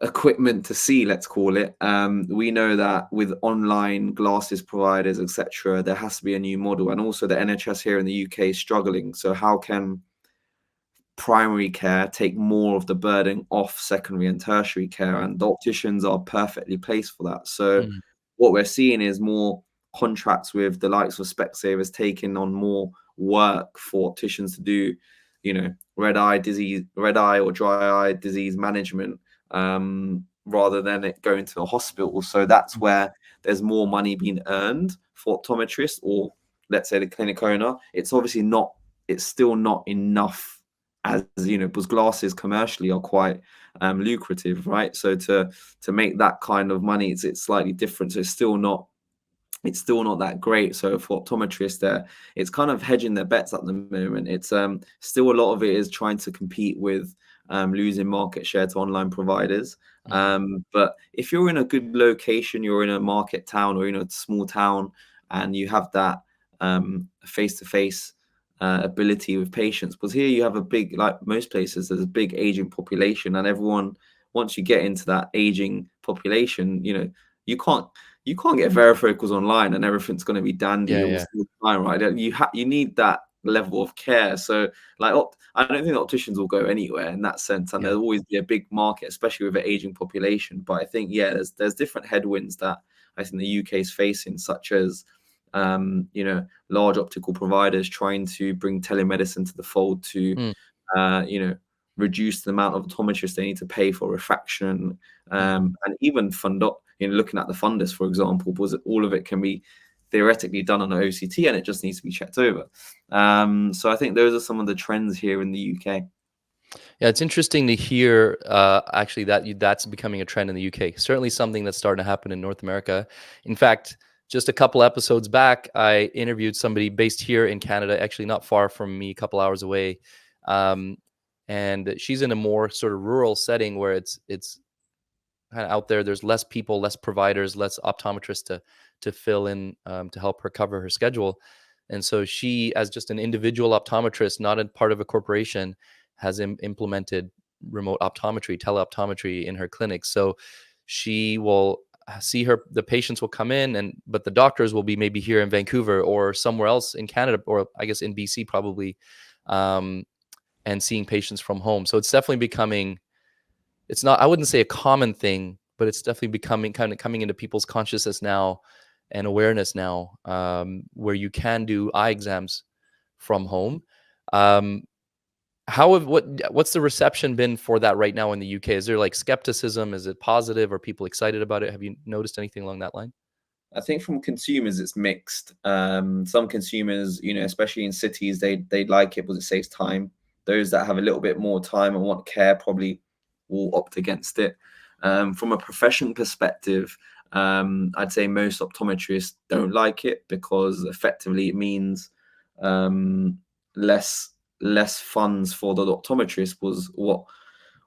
equipment to see, let's call it. We know that with online glasses providers, etc., there has to be a new model, and also the NHS here in the UK is struggling. So how can primary care take more of the burden off secondary and tertiary care? And the opticians are perfectly placed for that. So what we're seeing is more contracts with the likes of Specsavers taking on more work for opticians to do, red eye or dry eye disease management, rather than it going to a hospital. So that's where there's more money being earned for optometrists, or let's say the clinic owner. It's still not enough, as because glasses commercially are quite lucrative, right? So to make that kind of money, it's slightly different. So it's still not that great. So for optometrists, it's kind of hedging their bets at the moment. It's still a lot of it is trying to compete with losing market share to online providers. But if you're in a good location, you're in a market town or a small town, and you have that face-to-face ability with patients, because here you have a big, like most places, there's a big aging population, and everyone, once you get into that aging population, you can't get varifocals online and everything's going to be dandy all the time, right? You need that level of care. So like, I don't think the opticians will go anywhere in that sense, and there'll always be a big market, especially with an aging population. But I think there's different headwinds that I think the UK is facing, such as large optical providers trying to bring telemedicine to the fold to reduce the amount of optometrists they need to pay for refraction, and even looking at the fundus, for example, because all of it can be theoretically done on an OCT and it just needs to be checked over. So I think those are some of the trends here in the UK. Yeah, it's interesting to hear actually that that's becoming a trend in the UK. Certainly something that's starting to happen in North America. In fact, just a couple episodes back, I interviewed somebody based here in Canada, actually not far from me, a couple hours away. Um, and she's in a more sort of rural setting where it's kind of out there. There's less people, less providers, less optometrists to fill in to help her cover her schedule. And so she, as just an individual optometrist, not a part of a corporation, has implemented remote optometry, teleoptometry in her clinic. So she will see her. The patients will come in, and but the doctors will be maybe here in Vancouver or somewhere else in Canada, or I guess in BC probably, um, and seeing patients from home. So it's definitely becoming, it's not, I wouldn't say a common thing, but it's definitely becoming kind of coming into people's consciousness now and awareness now, where you can do eye exams from home. Um, what's the reception been for that right now in the UK? Is there like skepticism? Is it positive? Are people excited about it? Have you noticed anything along that line? I think from consumers, it's mixed. Some consumers, especially in cities, they like it because it saves time. Those that have a little bit more time and want care probably will opt against it. From a profession perspective, I'd say most optometrists don't like it because effectively it means um, less less funds for the optometrist. Was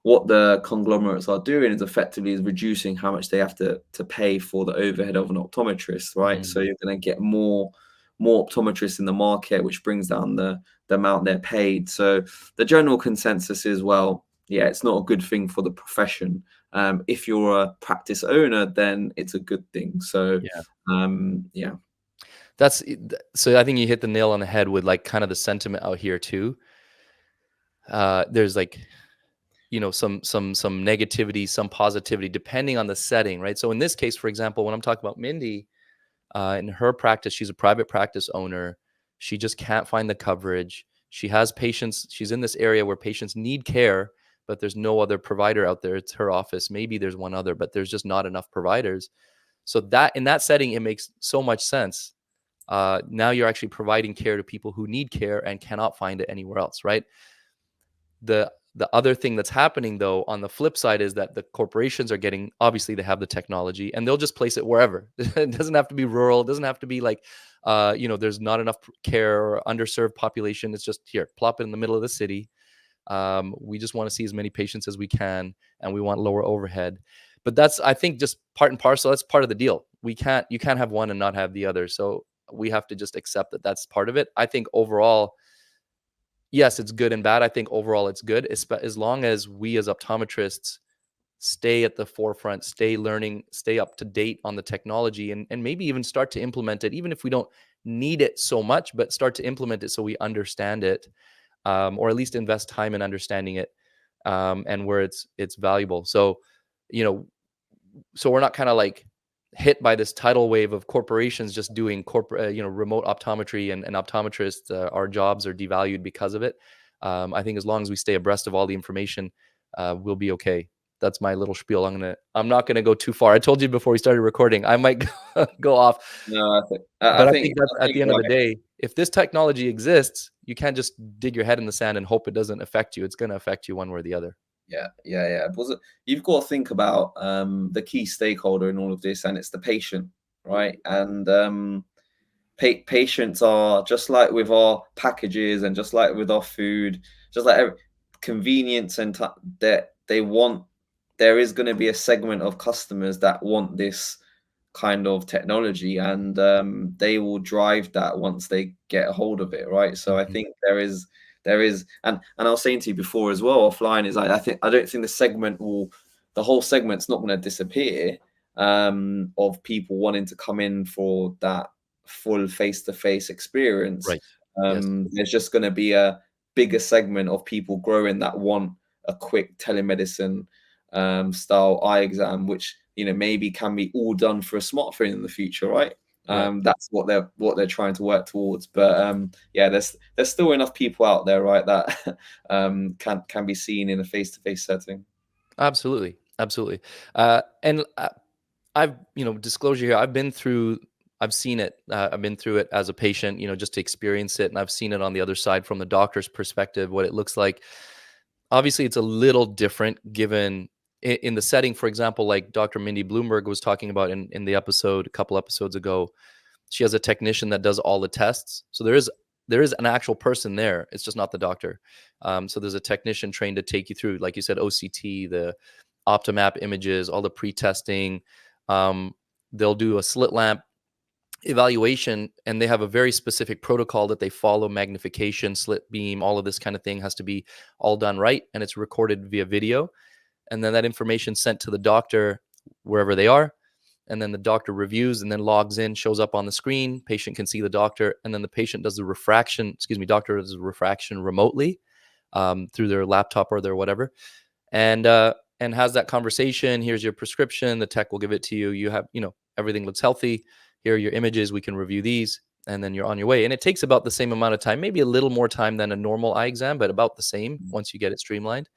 what the conglomerates are doing is effectively is reducing how much they have to pay for the overhead of an optometrist, right? So Mm, you're going to get more optometrists in the market, which brings down the amount they're paid. So the general consensus is, well, yeah, it's not a good thing for the profession. If you're a practice owner, then it's a good thing. So yeah, yeah. so I think you hit the nail on the head with like kind of the sentiment out here too. There's like, some negativity, some positivity, depending on the setting, right? So in this case, for example, when I'm talking about Mindy, in her practice, she's a private practice owner. She just can't find the coverage. She has patients. She's in this area where patients need care, but there's no other provider out there. It's her office. Maybe there's one other, but there's just not enough providers. So that in that setting, it makes so much sense. Now you're actually providing care to people who need care and cannot find it anywhere else, right? The other thing that's happening though on the flip side is that the corporations are getting, obviously they have the technology and they'll just place it wherever. It doesn't have to be rural, it doesn't have to be like there's not enough care or underserved population. It's just here, plop it in the middle of the city. We just want to see as many patients as we can, and we want lower overhead. But that's, I think, just part and parcel. That's part of the deal. You can't have one and not have the other. So we have to just accept that that's part of it. I think overall, yes, it's good and bad. I think overall it's good, as long as we as optometrists stay at the forefront, stay learning, stay up to date on the technology, and maybe even start to implement it, even if we don't need it so much, but start to implement it so we understand it, or at least invest time in understanding it, and where it's valuable. So, you know, so we're not kind of like hit by this tidal wave of corporations just doing corporate, remote optometry, and optometrists, our jobs are devalued because of it. I think as long as we stay abreast of all the information, we'll be okay. That's my little spiel. I'm not gonna go too far. I told you before we started recording, I might go off, No, I but I think think that's I at think the end of the right. day. If this technology exists, you can't just dig your head in the sand and hope it doesn't affect you. It's going to affect you one way or the other. Yeah. You've got to think about the key stakeholder in all of this, and it's the patient, right? And patients are just like with our packages and just like with our food, just like convenience and that they want. There is going to be a segment of customers that want this kind of technology, and they will drive that once they get a hold of it, right? So I Mhm. think there is and I was saying to you before as well offline is I don't think the whole segment's not going to disappear, of people wanting to come in for that full face-to-face experience. Right. Yes. There's just going to be a bigger segment of people growing that want a quick telemedicine style eye exam, which maybe can be all done for a smartphone in the future, right? Yeah. That's what they're trying to work towards. But yeah, there's still enough people out there, right, that can be seen in a face-to-face setting. Absolutely. Absolutely. And I've, disclosure here, I've seen it. I've been through it as a patient, just to experience it. And I've seen it on the other side from the doctor's perspective, what it looks like. obviously it's a little different given in the setting, for example, like Dr. Mindy Bloomberg was talking about in the episode a couple episodes ago. She has a technician that does all the tests. So there is an actual person there. It's just not the doctor. So there's a technician trained to take you through, like you said, OCT, the Optomap images, all the pre-testing. They'll do a slit lamp evaluation, and they have a very specific protocol that they follow. Magnification, slit beam, all of this kind of thing has to be all done right, and it's recorded via video. And then that information sent to the doctor wherever they are. And then the doctor reviews and then logs in, shows up on the screen. Patient can see the doctor, and then the patient does the refraction. Doctor does the refraction remotely through their laptop or their whatever, and has that conversation. Here's your prescription. The tech will give it to you. You have, everything looks healthy. Here are your images. We can review these, and then you're on your way. And it takes about the same amount of time, maybe a little more time than a normal eye exam, but about the same once you get it streamlined.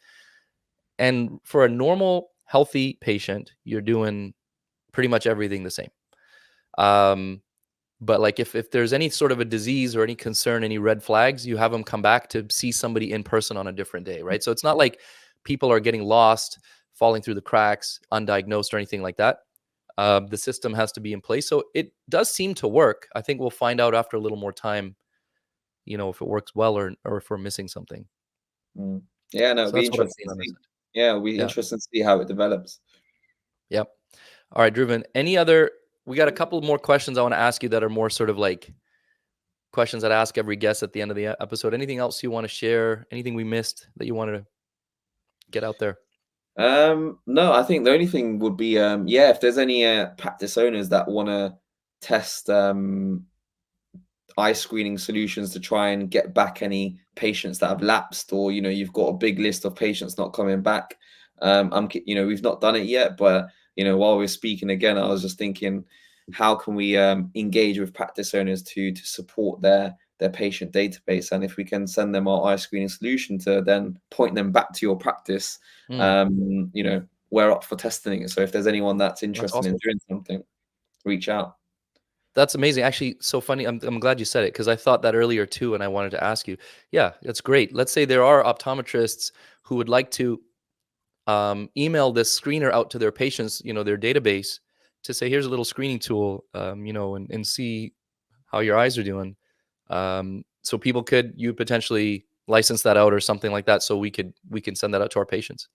And for a normal, healthy patient, you're doing pretty much everything the same. But like if there's any sort of a disease or any concern, any red flags, you have them come back to see somebody in person on a different day, right? So it's not like people are getting lost, falling through the cracks, undiagnosed or anything like that. The system has to be in place. So it does seem to work. I think we'll find out after a little more time, if it works well or if we're missing something. Yeah, no, it'll So be that's what I've interesting seen to on this see. end. Yeah, it'll be Yeah. interesting to see how it develops. Yep. All right, Dhruvin, we got a couple more questions I want to ask you that are more sort of like questions that I ask every guest at the end of the episode. Anything else you want to share? Anything we missed that you wanted to get out there? No, I think the only thing would be, if there's any practice owners that want to test eye screening solutions to try and get back any patients that have lapsed, or you've got a big list of patients not coming back. We've not done it yet, but while we're speaking again, I was just thinking, how can we engage with practice owners to support their patient database? And if we can send them our eye screening solution to then point them back to your practice, we're up for testing it. So if there's anyone that's interested awesome. in doing something, reach out. That's amazing. Actually, so funny. I'm glad you said it, because I thought that earlier too, and I wanted to ask you. Yeah, that's great. Let's say there are optometrists who would like to email this screener out to their patients, their database, to say, here's a little screening tool, and see how your eyes are doing. So you potentially license that out or something like that, so we can send that out to our patients.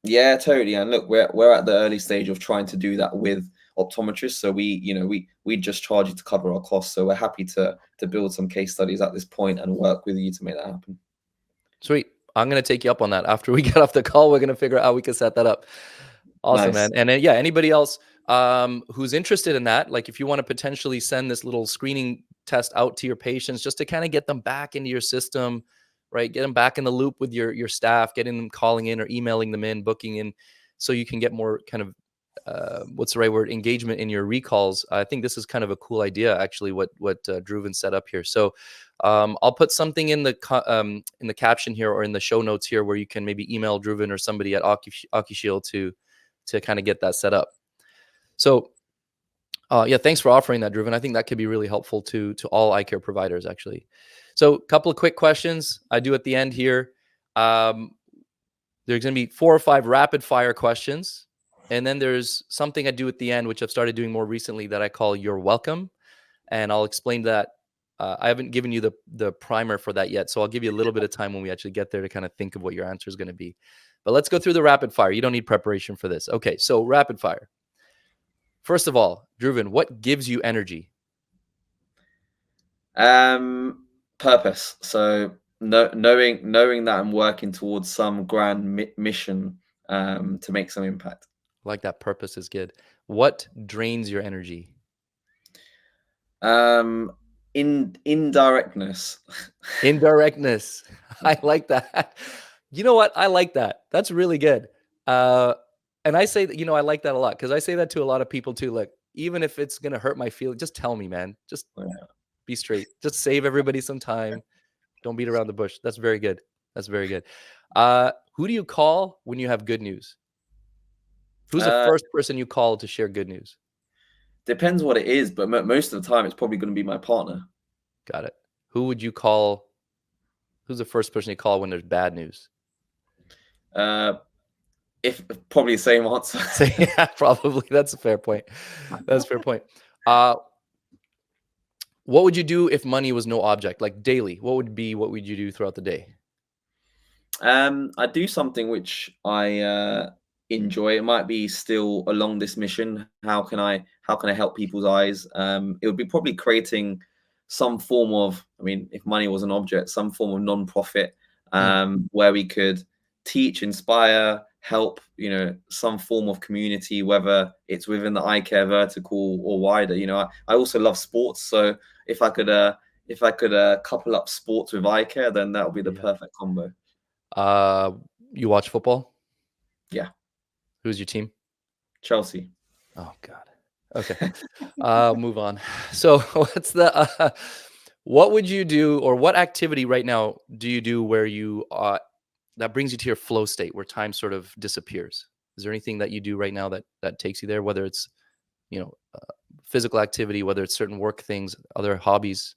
Yeah, totally. And look, we're at the early stage of trying to do that with optometrists. So we just charge you to cover our costs. So we're happy to build some case studies at this point and work with you to make that happen. Sweet. I'm going to take you up on that. After we get off the call, we're going to figure out how we can set that up. Awesome, Nice. man. And yeah, anybody else who's interested in that, like if you want to potentially send this little screening test out to your patients just to kind of get them back into your system, right? Get them back in the loop with your staff, getting them calling in or emailing them in, booking in, so you can get more kind of what's the right word, engagement in your recalls. I think this is kind of a cool idea, actually, what Dhruvin set up here. So I'll put something in the caption here or in the show notes here where you can maybe email Dhruvin or somebody at Ocushield to kind of get that set up. So yeah, thanks for offering that, Dhruvin. I think that could be really helpful to all eye care providers, actually. So a couple of quick questions I do at the end here. There's going to be 4 or 5 rapid fire questions. And then there's something I do at the end, which I've started doing more recently, that I call You're Welcome. And I'll explain that. I haven't given you the primer for that yet. So I'll give you a little bit of time when we actually get there to kind of think of what your answer is going to be. But let's go through the rapid fire. You don't need preparation for this. Okay, so rapid fire. First of all, Dhruvin, what gives you energy? Purpose. So knowing that I'm working towards some grand mission to make some impact. Like that, purpose is good. What drains your energy? Indirectness. Indirectness. I like that. You know what? I like that. That's really good. And I say that, I like that a lot, because I say that to a lot of people too. Like, even if it's going to hurt my feelings, just tell me, man. Just be straight. Just save everybody some time. Don't beat around the bush. That's very good. That's very good. Who do you call when you have good news? Who's the first person you call to share good news? Depends what it is, but most of the time it's probably going to be my partner. Got it. Who would you call? Who's the first person you call when there's bad news? If probably the same answer. So yeah, probably. That's a fair point. That's a fair point. Uh, what would you do if money was no object, like daily? What would you do throughout the day? I do something which I enjoy. It might be still along this mission. How can I help people's eyes? It would be probably creating some form of, I mean, if money was an object, some form of non-profit where we could teach, inspire, help, some form of community, whether it's within the eye care vertical or wider. I also love sports, so if I could couple up sports with eye care, then that would be the Yeah. perfect combo. You watch football? Yeah, Who's your team? Chelsea. Oh God. Okay. Move on. So what would you do, or what activity right now do you do where you that brings you to your flow state where time sort of disappears? Is there anything that you do right now that takes you there, whether it's, physical activity, whether it's certain work things, other hobbies?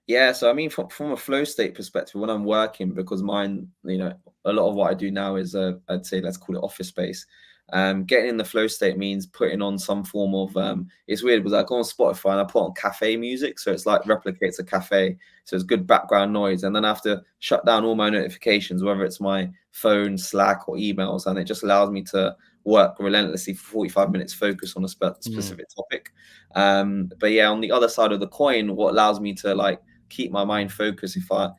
Yeah, so I mean, from a flow state perspective, when I'm working, because mine, a lot of what I do now is, I'd say, let's call it office space. Getting in the flow state means putting on some form of. It's weird because I go on Spotify and I put on cafe music, so it's like replicates a cafe, so it's good background noise, and then I have to shut down all my notifications, whether it's my phone, Slack, or emails, and it just allows me to work relentlessly for 45 minutes, focus on a specific topic. But yeah, on the other side of the coin, what allows me to like keep my mind focused if I,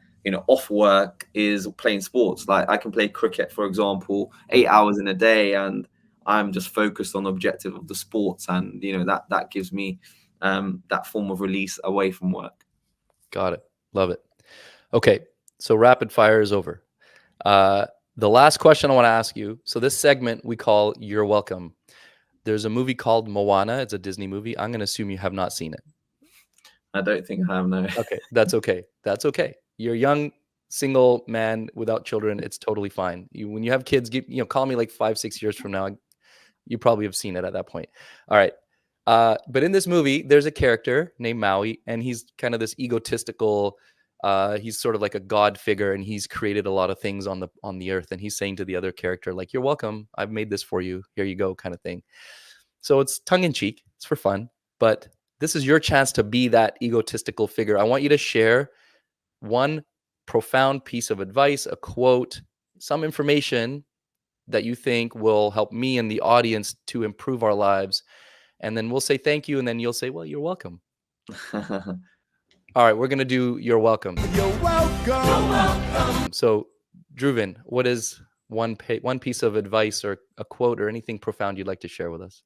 off work is playing sports. Like I can play cricket, for example, 8 hours in a day, and I'm just focused on the objective of the sports, and that gives me that form of release away from work. Got it. Love it. Okay, so rapid fire is over. The last question I want to ask you. So this segment we call "You're Welcome." There's a movie called Moana. It's a Disney movie. I'm going to assume you have not seen it. I don't think I have, no. Okay, that's okay. That's okay. You're a young single man without children. It's totally fine. When you have kids, call me like 5-6 years from now. You probably have seen it at that point. All right. But in this movie, there's a character named Maui, and he's kind of this egotistical. He's sort of like a god figure, and he's created a lot of things on the earth. And he's saying to the other character, like, "You're welcome. I've made this for you. Here you go," kind of thing. So it's tongue in cheek. It's for fun, but this is your chance to be that egotistical figure. I want you to share one profound piece of advice, a quote, some information that you think will help me and the audience to improve our lives. And then we'll say thank you. And then you'll say, well, you're welcome. All right, we're going to do you're welcome. You're welcome. You're welcome. So, Dhruvin, what is one piece of advice or a quote or anything profound you'd like to share with us?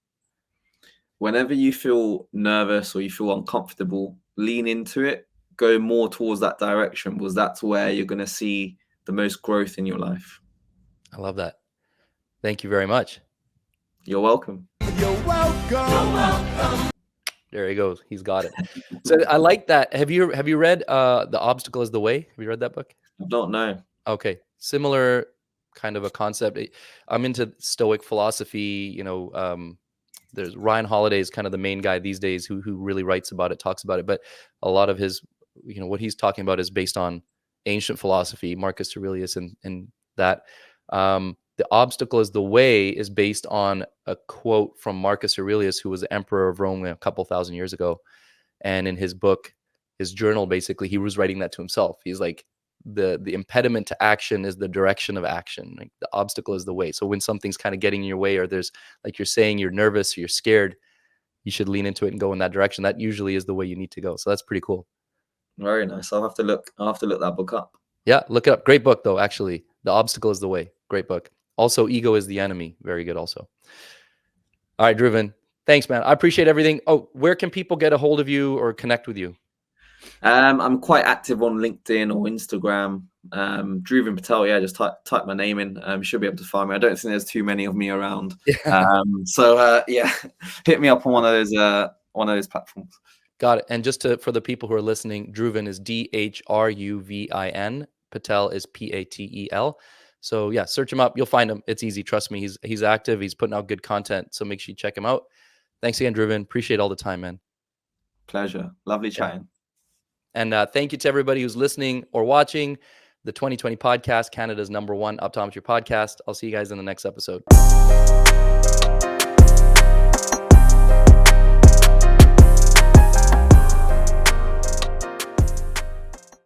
Whenever you feel nervous or you feel uncomfortable, lean into it, go more towards that direction, because that's where you're going to see the most growth in your life. I love that. Thank you very much. You're welcome. You're welcome. You're welcome. There he goes. He's got it. So I like that. Have you read The Obstacle is the Way? Have you read that book? I don't know. Okay. Similar kind of a concept. I'm into Stoic philosophy. There's Ryan Holiday is kind of the main guy these days who really writes about it, talks about it. But a lot of his, what he's talking about is based on ancient philosophy, Marcus Aurelius, and that. The Obstacle is the Way is based on a quote from Marcus Aurelius, who was the emperor of Rome a couple thousand years ago. And in his book, his journal, basically, he was writing that to himself. He's like, the impediment to action is the direction of action. Like the obstacle is the way. So when something's kind of getting in your way, or there's, like you're saying, you're nervous or you're scared, you should lean into it and go in that direction. That usually is the way you need to go. So that's pretty cool. Very nice. I'll have to look that book up. Yeah, look it up. Great book, though, actually. The Obstacle is the Way. Great book. Also, Ego is the Enemy. Very good also. All right, Dhruvin. Thanks, man. I appreciate everything. Oh, where can people get a hold of you or connect with you? I'm quite active on LinkedIn or Instagram. Dhruvin Patel. Yeah, just type my name in. You should be able to find me. I don't think there's too many of me around. So yeah, hit me up on one of those platforms. Got it. And just for the people who are listening, Dhruvin is Dhruvin. Patel is Patel. So yeah, search him up. You'll find him. It's easy. Trust me. He's active. He's putting out good content. So make sure you check him out. Thanks again, Dhruvin. Appreciate all the time, man. Pleasure. Lovely chatting. And thank you to everybody who's listening or watching. the 2020 podcast, Canada's #1 optometry podcast. I'll see you guys in the next episode.